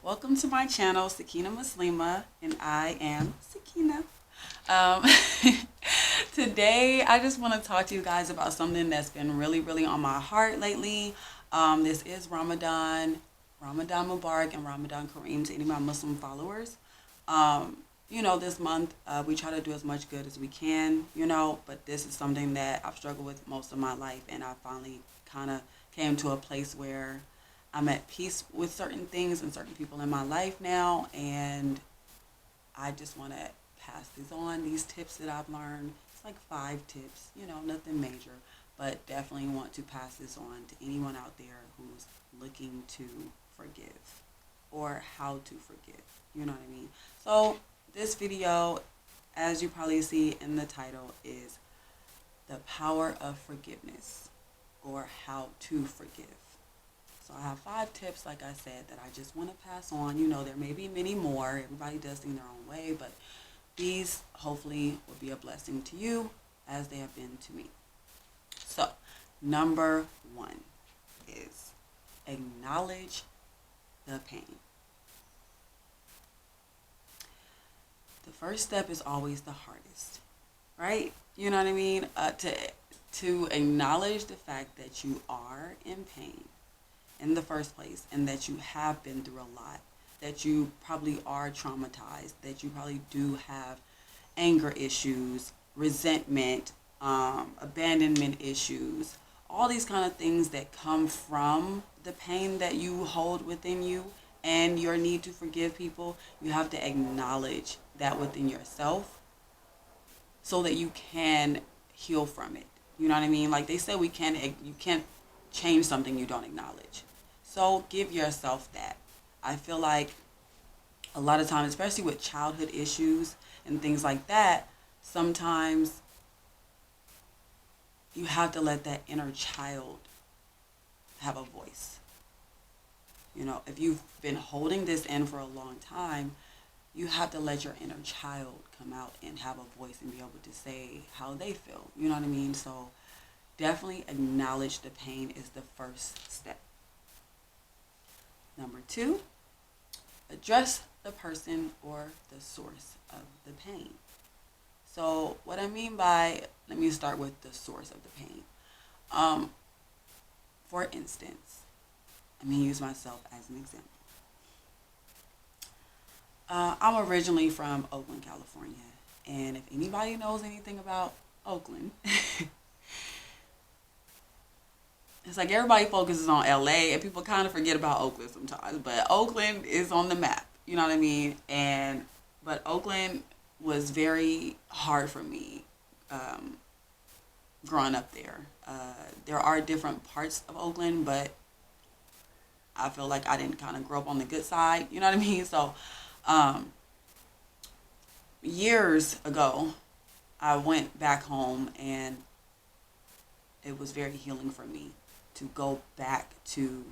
Welcome to my channel, Sakina Muslima, and I am Sakina. Um, Today, I just want to talk to you guys about something that's been really on my heart lately. This is Ramadan, Ramadan Mubarak, and Ramadan Kareem to any of my Muslim followers. This month we try to do as much good as we can, but this is something that I've struggled with most of my life, and I finally kind of came to a place where I'm at peace with certain things and certain people in my life now, and I just want to pass these tips that I've learned. It's like 5 tips, nothing major, but definitely want to pass this on to anyone out there who's looking to forgive or how to forgive, you know what I mean? So this video, as you probably see in the title, is the power of forgiveness, or how to forgive. So I have 5 tips, like I said, that I just want to pass on. There may be many more. Everybody does things their own way, but these hopefully will be a blessing to you as they have been to me. So, number 1 is acknowledge the pain. The first step is always the hardest, right? You know what I mean? To acknowledge the fact that you are in pain in the first place, and that you have been through a lot, that you probably are traumatized, that you probably do have anger issues, resentment, abandonment issues, all these kind of things that come from the pain that you hold within you and your need to forgive people. You have to acknowledge that within yourself so that you can heal from it. You know what I mean? Like they say, you can't change something you don't acknowledge. So give yourself that. I feel like a lot of times, especially with childhood issues and things like that, sometimes you have to let that inner child have a voice. If you've been holding this in for a long time, you have to let your inner child come out and have a voice and be able to say how they feel. You know what I mean? So definitely acknowledge the pain is the first step. Number 2, address the person or the source of the pain. So what I mean by, let me start with the source of the pain. For instance, let me use myself as an example. I'm originally from Oakland, California, and if anybody knows anything about Oakland, it's like everybody focuses on LA and people kind of forget about Oakland sometimes, but Oakland is on the map, you know what I mean? But Oakland was very hard for me growing up there. There are different parts of Oakland, but I feel like I didn't kind of grow up on the good side, you know what I mean? So years ago, I went back home, and it was very healing for me to go back to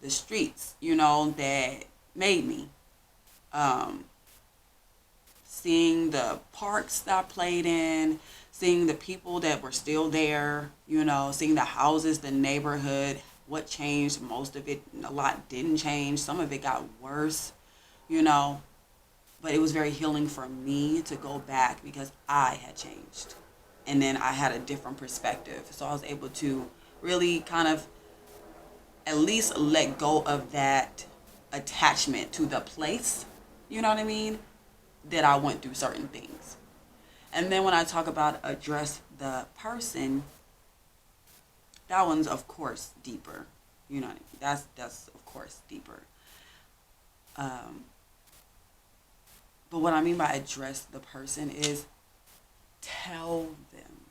the streets, that made me. Seeing the parks that I played in, seeing the people that were still there, seeing the houses, the neighborhood, what changed. Most of it, a lot didn't change. Some of it got worse, but it was very healing for me to go back because I had changed. And then I had a different perspective. So I was able to really kind of at least let go of that attachment to the place, you know what I mean, that I went through certain things. And then when I talk about address the person, that one's of course deeper. You know what I mean? That's of course deeper. But what I mean by address the person is tell them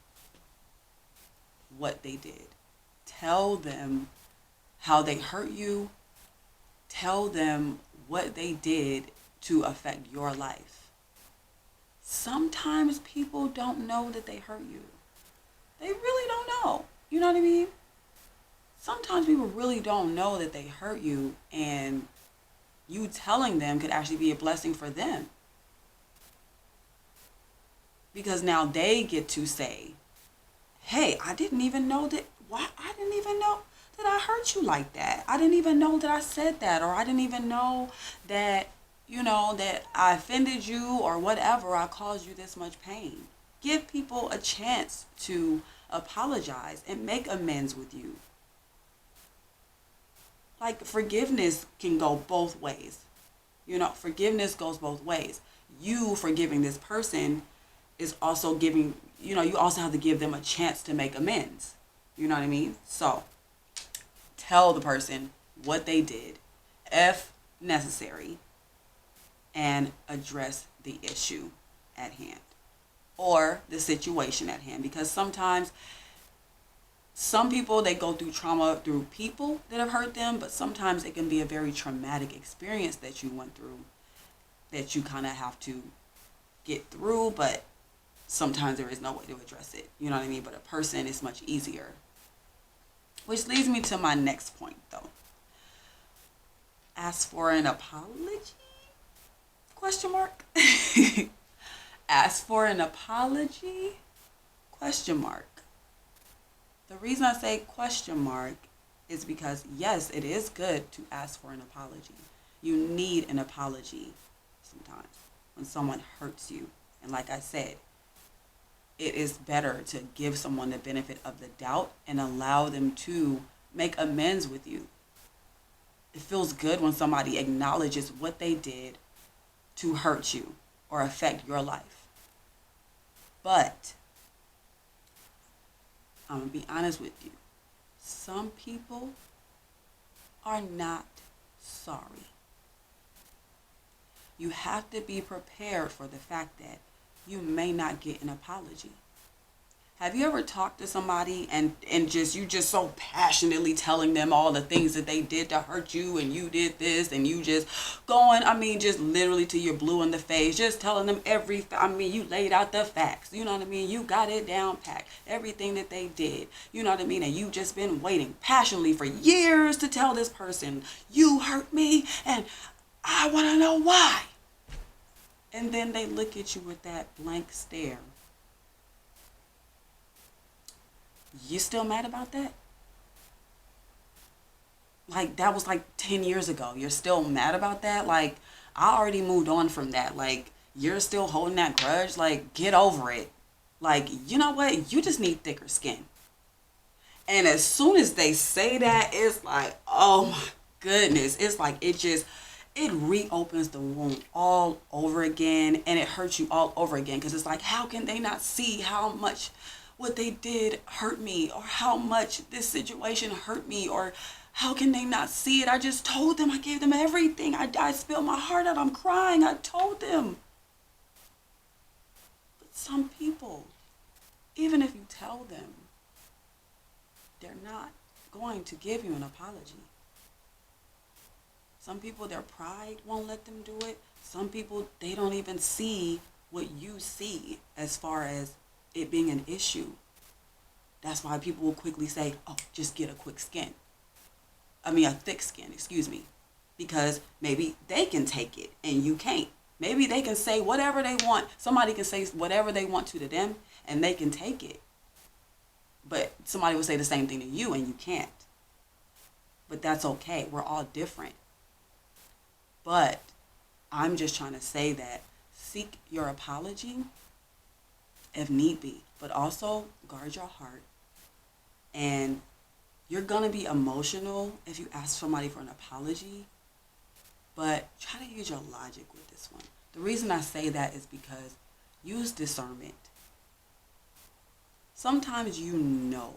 what they did. Tell them how they hurt you. Tell them what they did to affect your life. Sometimes people don't know that they hurt you. They really don't know. You know what I mean? Sometimes people really don't know that they hurt you, and you telling them could actually be a blessing for them. Because now they get to say, hey, I didn't even know that. Why? I didn't even know. did I hurt you like that? I didn't even know that I said that, or I didn't even know that, that I offended you or whatever. I caused you this much pain. Give people a chance to apologize and make amends with you. Like, forgiveness can go both ways. Forgiveness goes both ways. You forgiving this person is also giving, you also have to give them a chance to make amends. You know what I mean? So, tell the person what they did, if necessary, and address the issue at hand or the situation at hand. Because sometimes some people, they go through trauma through people that have hurt them, but sometimes it can be a very traumatic experience that you went through that you kind of have to get through, but sometimes there is no way to address it. You know what I mean? But a person is much easier. Which leads me to my next point, though. Ask for an apology? Question mark. Ask for an apology? Question mark. The reason I say question mark is because, yes, it is good to ask for an apology. You need an apology sometimes when someone hurts you. And like I said, it is better to give someone the benefit of the doubt and allow them to make amends with you. It feels good when somebody acknowledges what they did to hurt you or affect your life. But I'm going to be honest with you. Some people are not sorry. You have to be prepared for the fact that you may not get an apology. Have you ever talked to somebody and you just so passionately telling them all the things that they did to hurt you, and you did this, and you just just literally till you're blue in the face, just telling them you laid out the facts, you know what I mean? You got it down packed, everything that they did, you know what I mean? And you just been waiting passionately for years to tell this person, you hurt me, and I want to know why. And then they look at you with that blank stare. You still mad about that? Like, that was like 10 years ago. You're still mad about that? Like, I already moved on from that. Like, you're still holding that grudge? Like, get over it. Like, you know what? You just need thicker skin. And as soon as they say that, it's like, oh my goodness. It's like it reopens the wound all over again, and it hurts you all over again. Because it's like, how can they not see how much what they did hurt me, or how much this situation hurt me, or how can they not see it? I just told them. I gave them everything. I spilled my heart out. I'm crying. I told them. But some people, even if you tell them, they're not going to give you an apology. Some people, their pride won't let them do it. Some people, they don't even see what you see as far as it being an issue. That's why people will quickly say, oh, just get a thick skin, excuse me. Because maybe they can take it and you can't. Maybe they can say whatever they want. Somebody can say whatever they want to them and they can take it. But somebody will say the same thing to you and you can't. But that's okay. We're all different. But I'm just trying to say that seek your apology if need be, but also guard your heart. And you're going to be emotional if you ask somebody for an apology, but try to use your logic with this one. The reason I say that is because use discernment. Sometimes you know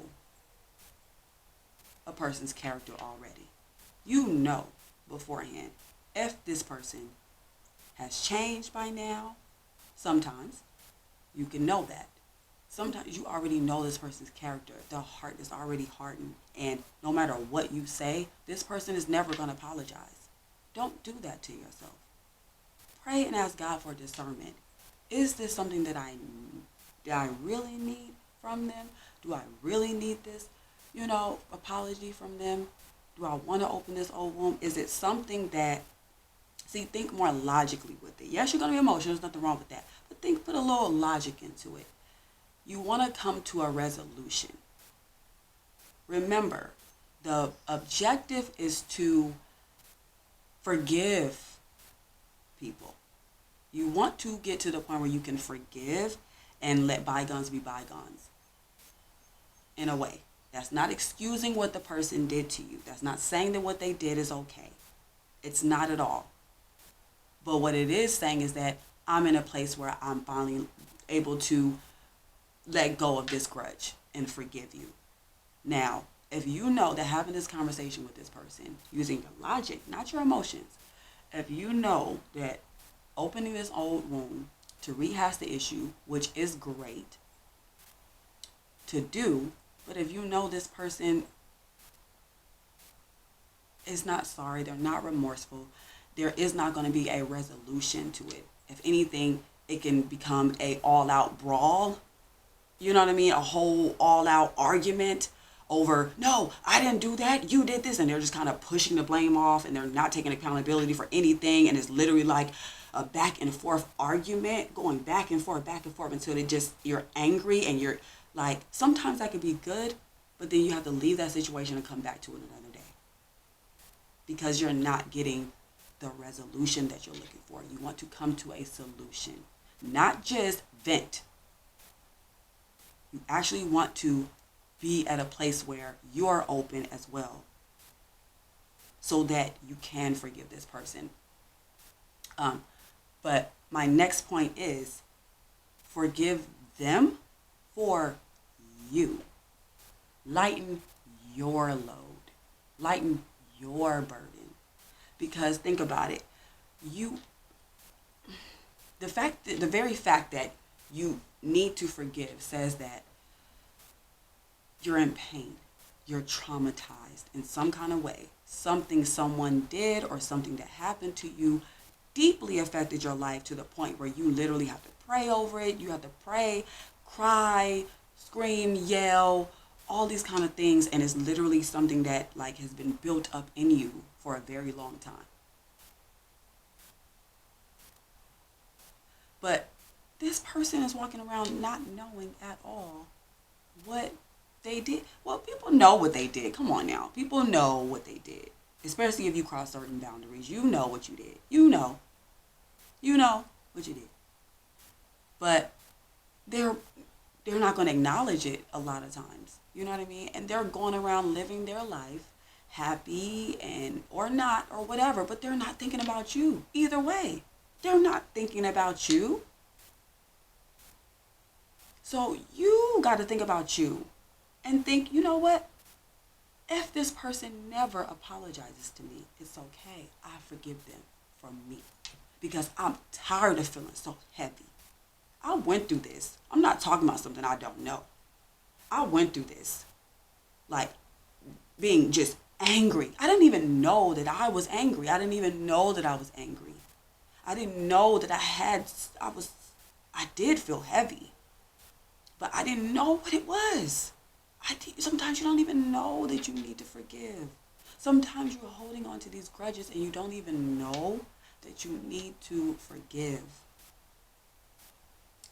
a person's character already. You know beforehand if this person has changed by now. Sometimes you can know that. Sometimes you already know this person's character. The heart is already hardened. And no matter what you say, this person is never going to apologize. Don't do that to yourself. Pray and ask God for discernment. Is this something that I really need from them? Do I really need this, apology from them? Do I want to open this old wound? Is it something that, think more logically with it. Yes, you're going to be emotional. There's nothing wrong with that. But put a little logic into it. You want to come to a resolution. Remember, the objective is to forgive people. You want to get to the point where you can forgive and let bygones be bygones. In a way. That's not excusing what the person did to you. That's not saying that what they did is okay. It's not at all. But what it is saying is that I'm in a place where I'm finally able to let go of this grudge and forgive you. Now, if you know that having this conversation with this person, using your logic, not your emotions, if you know that opening this old wound to rehash the issue, which is great to do, but if you know this person is not sorry, they're not remorseful, there is not going to be a resolution to it. If anything, it can become a all-out brawl. You know what I mean? A whole all-out argument over, no, I didn't do that, you did this. And they're just kind of pushing the blame off, and they're not taking accountability for anything. And it's literally like a back and forth argument, going back and forth until you're angry and you're like, sometimes that could be good, but then you have to leave that situation and come back to it another day. Because you're not getting the resolution that you're looking for. You want to come to a solution, not just vent. You actually want to be at a place where you're open as well, so that you can forgive this person. But my next point is forgive them for you. Lighten your load. Lighten your burden. Because think about it. The very fact that you need to forgive says that you're in pain. You're traumatized in some kind of way. Something someone did or something that happened to you deeply affected your life to the point where you literally have to pray over it. You have to pray, cry, scream, yell, all these kind of things. And it's literally something that like has been built up in you for a very long time. But this person is walking around not knowing at all what they did. Well, people know what they did. Come on now. People know what they did. Especially if you cross certain boundaries. You know what you did. You know what you did. But they're not going to acknowledge it a lot of times. You know what I mean? And they're going around living their life happy and or not or whatever, but they're not thinking about you either way. They're not thinking about you. So you got to think about you and think, you know what? If this person never apologizes to me, it's okay. I forgive them for me because I'm tired of feeling so heavy. I went through this. I'm not talking about something I don't know. I went through this. Like being just angry. I didn't even know that I was angry. I didn't even know that I was angry. I didn't know that I did feel heavy. But I didn't know what it was. Sometimes you don't even know that you need to forgive. Sometimes you're holding on to these grudges and you don't even know that you need to forgive.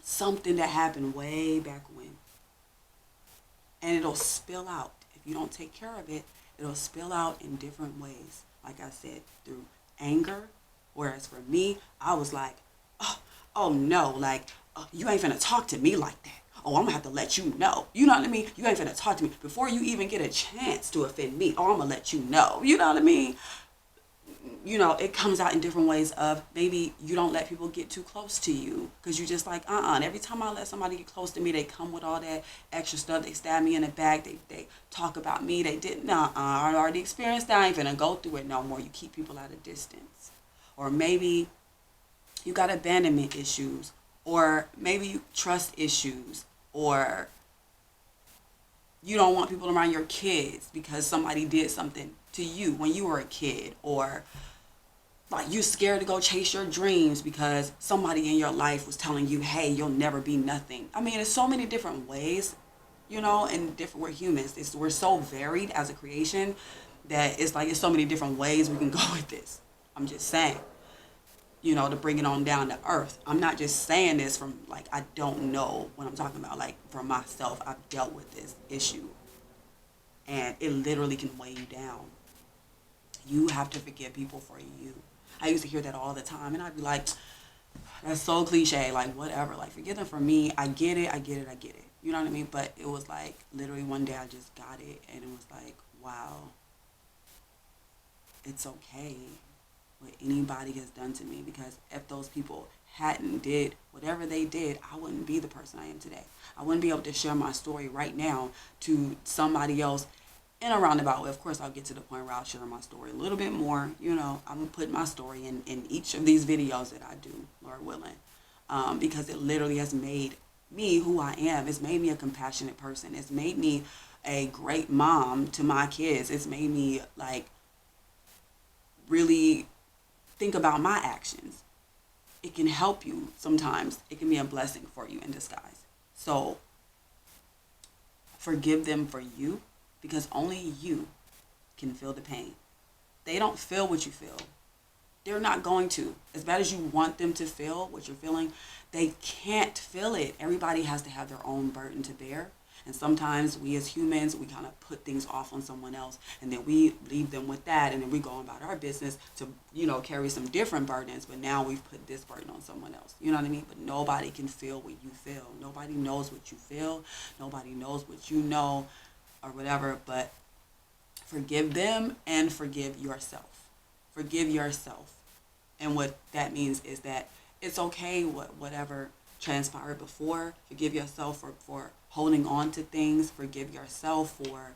Something that happened way back when. And it'll spill out. If you don't take care of it, it'll spill out in different ways. Like I said, through anger. Whereas for me, I was like, oh no, like, you ain't finna talk to me like that. Oh, I'm gonna have to let you know. You know what I mean? You ain't finna talk to me before you even get a chance to offend me. Oh, I'm gonna let you know. You know what I mean? You know, it comes out in different ways of maybe you don't let people get too close to you because you just like, And every time I let somebody get close to me, they come with all that extra stuff. They stab me in the back. They talk about me. They didn't. I already experienced that. I ain't finna go through it no more. You keep people at a distance. Or maybe you got abandonment issues. Or maybe you trust issues. Or you don't want people around your kids because somebody did something to you when you were a kid. Or like you're scared to go chase your dreams because somebody in your life was telling you, hey, you'll never be nothing. I mean, there's so many different ways, you know, and we're humans. We're so varied as a creation that it's like, it's so many different ways we can go with this. I'm just saying, you know, to bring it on down to earth. I'm not just saying this from like, I don't know what I'm talking about. Like for myself, I've dealt with this issue and it literally can weigh you down. You have to forgive people for you. I used to hear that all the time, and I'd be like, that's so cliche, like, whatever. Like, forgive them for me. I get it, I get it, I get it. You know what I mean? But it was like, literally one day I just got it, and it was like, wow, it's okay what anybody has done to me, because if those people hadn't did whatever they did, I wouldn't be the person I am today. I wouldn't be able to share my story right now to somebody else in a roundabout way. Of course, I'll get to the point where I'll share my story a little bit more. You know, I'm going to put my story in each of these videos that I do, Lord willing, because it literally has made me who I am. It's made me a compassionate person. It's made me a great mom to my kids. It's made me, like, really think about my actions. It can help you sometimes. It can be a blessing for you in disguise. So forgive them for you, because only you can feel the pain. They don't feel what you feel. They're not going to. As bad as you want them to feel what you're feeling, they can't feel it. Everybody has to have their own burden to bear. And sometimes we as humans, we kind of put things off on someone else, and then we leave them with that, and then we go on about our business to, you know, carry some different burdens, but now we've put this burden on someone else. You know what I mean? But nobody can feel what you feel. Nobody knows what you feel. Nobody knows what you know or whatever, but forgive them and forgive yourself. Forgive yourself. And what that means is that it's okay whatever transpired before. Forgive yourself for holding on to things. Forgive yourself for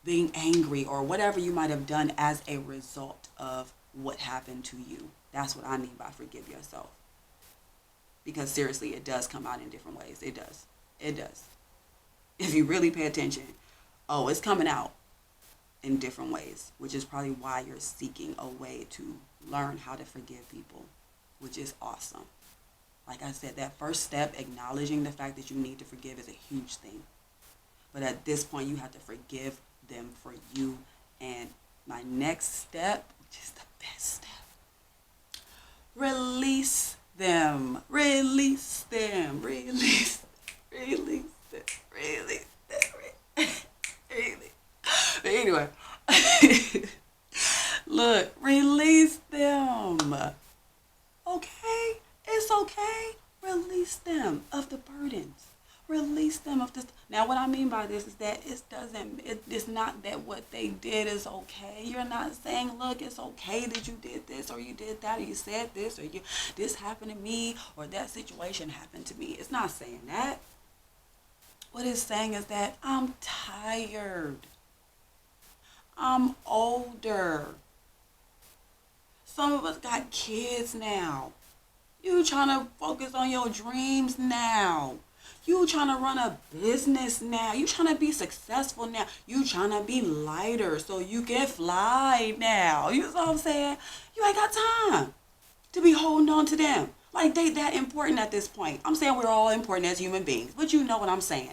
being angry or whatever you might have done as a result of what happened to you. That's what I mean by forgive yourself. Because seriously, it does come out in different ways. It does. It does. If you really pay attention, it's coming out in different ways, which is probably why you're seeking a way to learn how to forgive people, which is awesome. Like I said, that first step, acknowledging the fact that you need to forgive, is a huge thing. But at this point, you have to forgive them for you. And my next step, which is the best step, release them. Release them. Release them. Release them. Release them. Release. But anyway, look, release them. Okay? It's okay. Release them of the burdens. Release them of this. Now, what I mean by this is that it's not that what they did is okay. You're not saying, look, it's okay that you did this or you did that or you said this or this happened to me or that situation happened to me. It's not saying that. What it's saying is that I'm tired. I'm older. Some of us got kids now. You trying to focus on your dreams now. You trying to run a business now. You trying to be successful now. You trying to be lighter so you can fly now. You know what I'm saying? You ain't got time to be holding on to them. Like they that important at this point. I'm saying we're all important as human beings, but you know what I'm saying.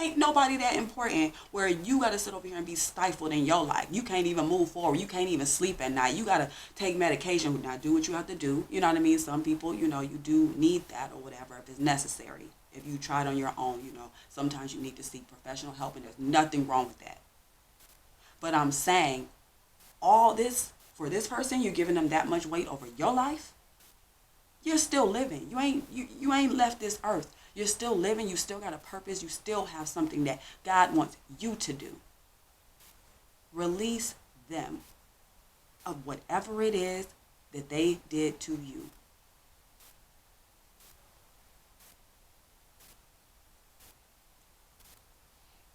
Ain't nobody that important where you got to sit over here and be stifled in your life. You can't even move forward. You can't even sleep at night. You got to take medication. Now, do what you have to do. You know what I mean? Some people, you do need that or whatever if it's necessary. If you try it on your own, sometimes you need to seek professional help, and there's nothing wrong with that. But I'm saying all this, for this person, you're giving them that much weight over your life. You're still living. You ain't left this earth. You're still living. You still got a purpose. You still have something that God wants you to do. Release them of whatever it is that they did to you.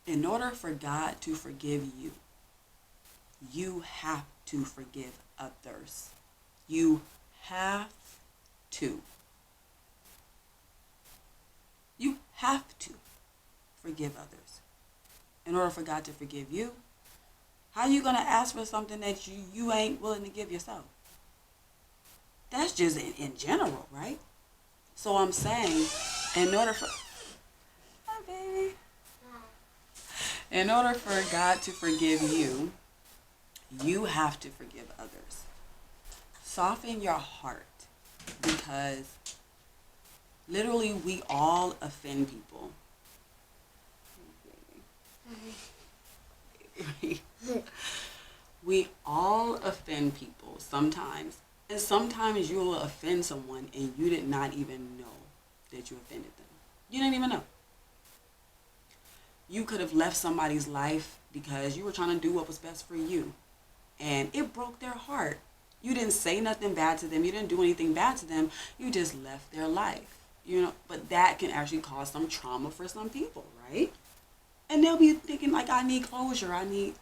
In order for God to forgive you, you have to forgive others. You have to. You have to forgive others. In order for God to forgive you, how are you going to ask for something that you ain't willing to give yourself? That's just in general, right? So I'm saying, in order for... Hi, baby. In order for God to forgive you, you have to forgive others. Soften your heart, because literally we all offend people. We all offend people sometimes. And sometimes you will offend someone and you did not even know that you offended them. You didn't even know. You could have left somebody's life because you were trying to do what was best for you. And it broke their heart. You didn't say nothing bad to them. You didn't do anything bad to them. You just left their life. But that can actually cause some trauma for some people, right? And they'll be thinking like, I need closure. I need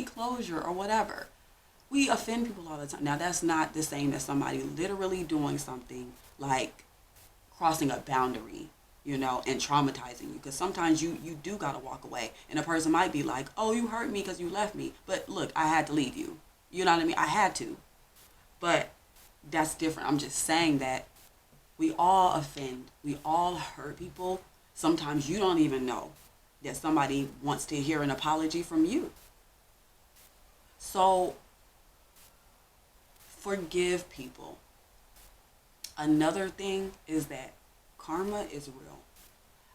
closure or whatever. We offend people all the time. Now, that's not the same as somebody literally doing something like crossing a boundary, and traumatizing you. Because sometimes you do got to walk away. And a person might be like, oh, you hurt me because you left me. But look, I had to leave you. You know what I mean? I had to. But that's different. I'm just saying that we all offend. We all hurt people. Sometimes you don't even know that somebody wants to hear an apology from you. So forgive people. Another thing is that karma is real.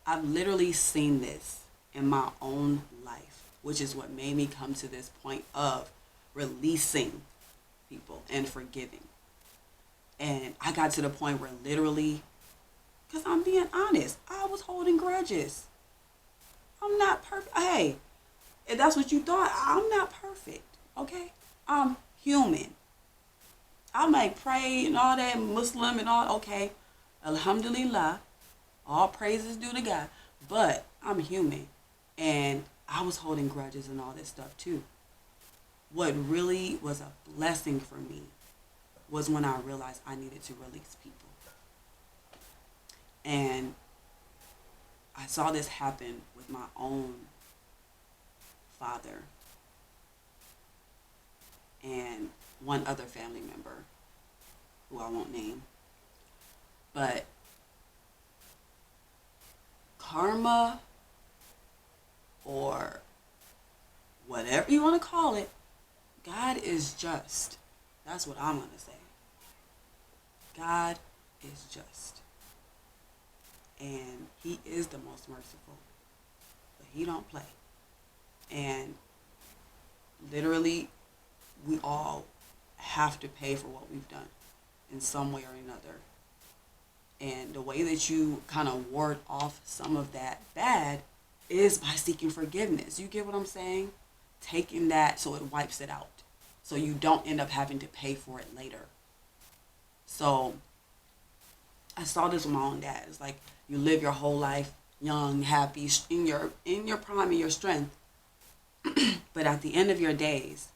I've literally seen this in my own life, which is what made me come to this point of releasing people and forgiving. And I got to the point where literally, because I'm being honest, I was holding grudges. I'm not perfect. Hey, if that's what you thought, I'm not perfect. Okay? I'm human. I might pray and all that, Muslim and all, okay. Alhamdulillah. All praises due to God. But I'm human. And I was holding grudges and all this stuff too. What really was a blessing for me was when I realized I needed to release people. And I saw this happen with my own father and one other family member who I won't name. But karma, or whatever you want to call it, God is just. That's what I'm going to say. God is just. And he is the most merciful. But he don't play. And literally, we all have to pay for what we've done in some way or another. And the way that you kind of ward off some of that bad is by seeking forgiveness. You get what I'm saying? Taking that so it wipes it out. So you don't end up having to pay for it later. So I saw this with my own dad. It's like you live your whole life young, happy, in your prime, in your strength. But at the end of your days,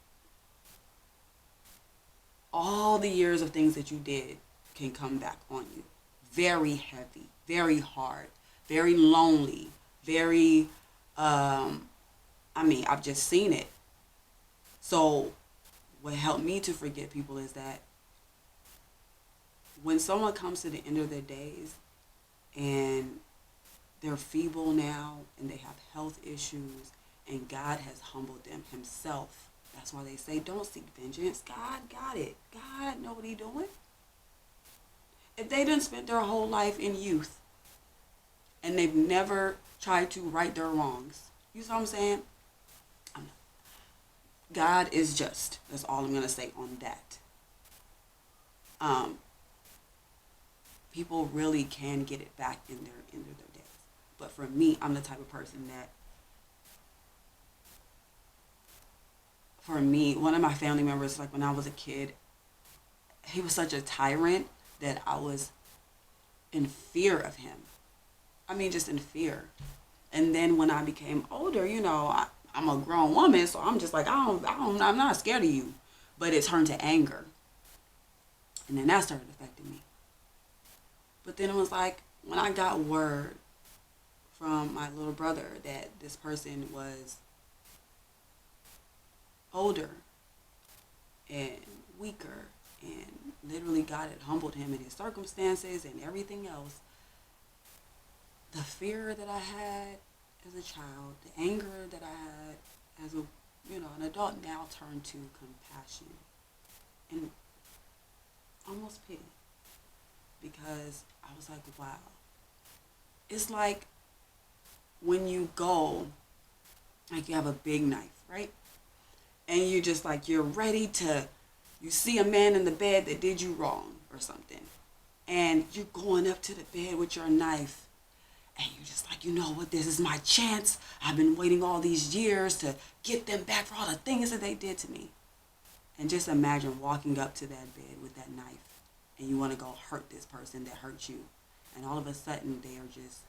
all the years of things that you did can come back on you. Very heavy, very hard, very lonely, very, I've just seen it. So what helped me to forget people is that when someone comes to the end of their days and they're feeble now and they have health issues and God has humbled them himself, that's why they say don't seek vengeance. God got it. God know what he doing. If they done spent their whole life in youth and they've never tried to right their wrongs, you see what I'm saying? God is just. That's all I'm going to say on that. People really can get it back in their end of their days. But for me, I'm the type of person that, for me, one of my family members, like when I was a kid, he was such a tyrant that I was in fear of him. Just in fear. And then when I became older, I'm a grown woman, so I'm just like, I'm not scared of you. But it turned to anger. And then that started affecting me. But then it was like, when I got word from my little brother that this person was older and weaker, and literally God had humbled him in his circumstances and everything else, the fear that I had as a child, the anger that I had as an adult now turned to compassion and almost pity, because I was like, wow. It's like when you go Like you have a big knife, right? And you just like, you're ready to, you see a man in the bed that did you wrong or something. And you're going up to the bed with your knife. And you're just like, you know what, this is my chance. I've been waiting all these years to get them back for all the things that they did to me. And just imagine walking up to that bed with that knife. And you want to go hurt this person that hurt you. And all of a sudden, they are just,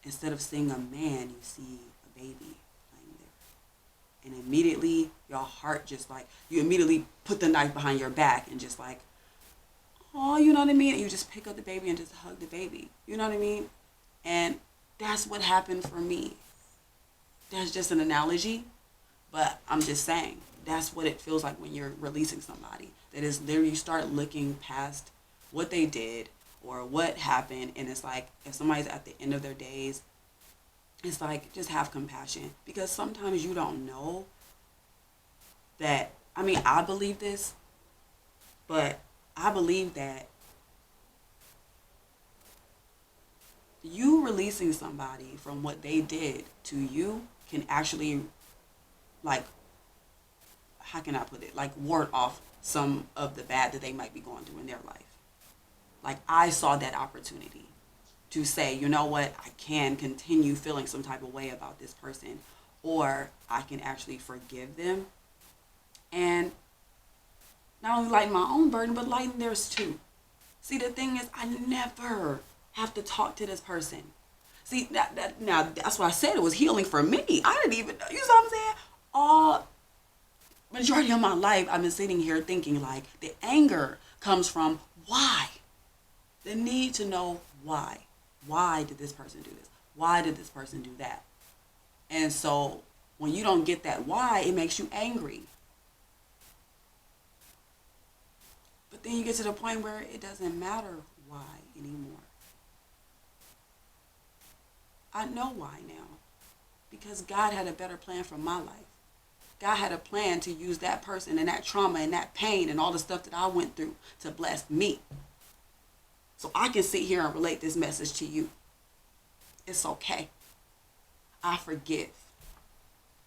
instead of seeing a man, you see a baby laying there. And immediately, your heart just like, you immediately put the knife behind your back and just like, oh, you know what I mean? And you just pick up the baby and just hug the baby. You know what I mean? And that's what happened for me. That's just an analogy, but I'm just saying, that's what it feels like when you're releasing somebody. That is there, you start looking past what they did or what happened, and it's like, if somebody's at the end of their days, it's like, just have compassion. Because sometimes you don't know that, I mean, I believe this, but I believe that you releasing somebody from what they did to you can actually, like, how can I put it? Like, ward off some of the bad that they might be going through in their life. Like, I saw that opportunity to say, you know what, I can continue feeling some type of way about this person, or I can actually forgive them and not only lighten my own burden, but lighten theirs too. See, the thing is, I never have to talk to this person. See, now that's why I said it was healing for me. I didn't even know, you know what I'm saying? All majority of my life, I've been sitting here thinking like, the anger comes from why? The need to know why. Why did this person do this? Why did this person do that? And so when you don't get that why, it makes you angry. But then you get to the point where it doesn't matter why anymore. I know why now. Because God had a better plan for my life. God had a plan to use that person and that trauma and that pain and all the stuff that I went through to bless me. So I can sit here and relate this message to you. It's okay. I forgive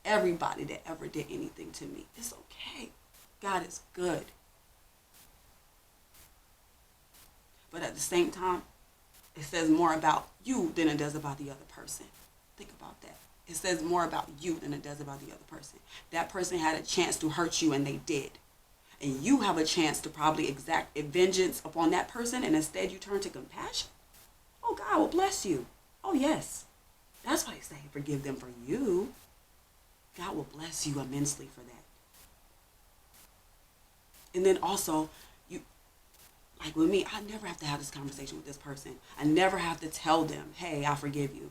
everybody that ever did anything to me. It's okay. God is good. But at the same time, it says more about you than it does about the other person. Think about that. It says more about you than it does about the other person. That person had a chance to hurt you and they did. And you have a chance to probably exact vengeance upon that person, and instead you turn to compassion. Oh, God will bless you. Oh, yes. That's why they say forgive them for you. God will bless you immensely for that. And then also, like with me, I never have to have this conversation with this person. I never have to tell them, hey, I forgive you.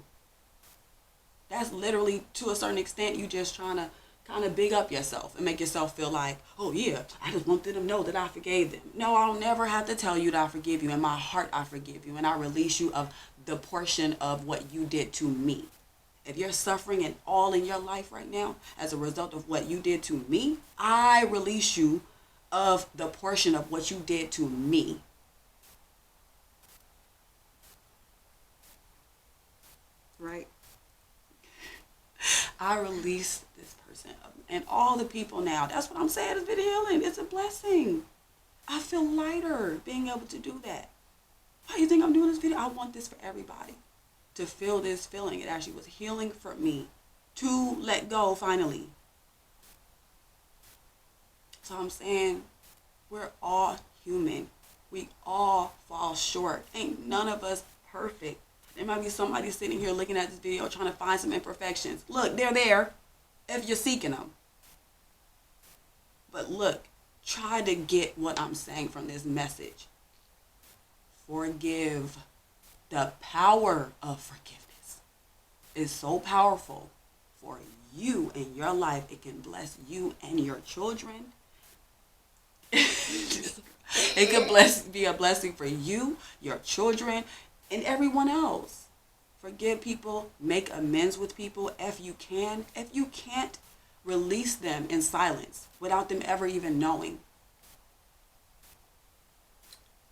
That's literally, to a certain extent, you just trying to kind of big up yourself and make yourself feel like, oh yeah, I just want them to know that I forgave them. No, I'll never have to tell you that I forgive you. In my heart, I forgive you. And I release you of the portion of what you did to me. If you're suffering and all in your life right now as a result of what you did to me, I release you of the portion of what you did to me. Right? I release this person and all the people now. That's what I'm saying. It's been healing. It's a blessing. I feel lighter being able to do that. Why do you think I'm doing this video? I want this for everybody to feel this feeling. It actually was healing for me to let go finally. So I'm saying we're all human. We all fall short. Ain't none of us perfect. There might be somebody sitting here looking at this video trying to find some imperfections. Look, they're there if you're seeking them. But look, try to get what I'm saying from this message. Forgive. The power of forgiveness is so powerful for you in your life. It can bless you and your children. It could be a blessing for you, your children, and everyone else. Forgive people, make amends with people if you can. If you can't, release them in silence without them ever even knowing.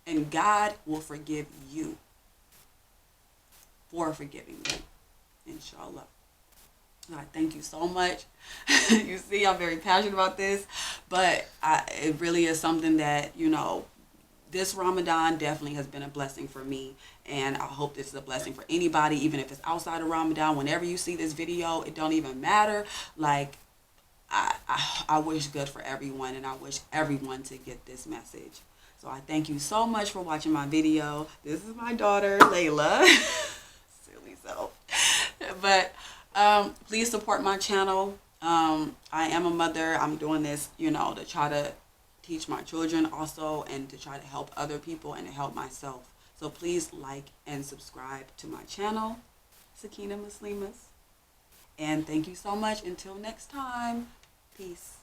And God will forgive you for forgiving them. Inshallah. I thank you so much. You see, I'm very passionate about this, but it really is something that, you know, this Ramadan definitely has been a blessing for me, and I hope this is a blessing for anybody, even if it's outside of Ramadan. Whenever you see this video, it don't even matter. Like, I wish good for everyone, and I wish everyone to get this message. So I thank you so much for watching my video. This is my daughter, Layla. Silly self. But please support my channel. I am a mother. I'm doing this, you know, to try to teach my children also, and to try to help other people and to help myself. So please like and subscribe to my channel, Sakina Muslimas. And thank you so much. Until next time, peace.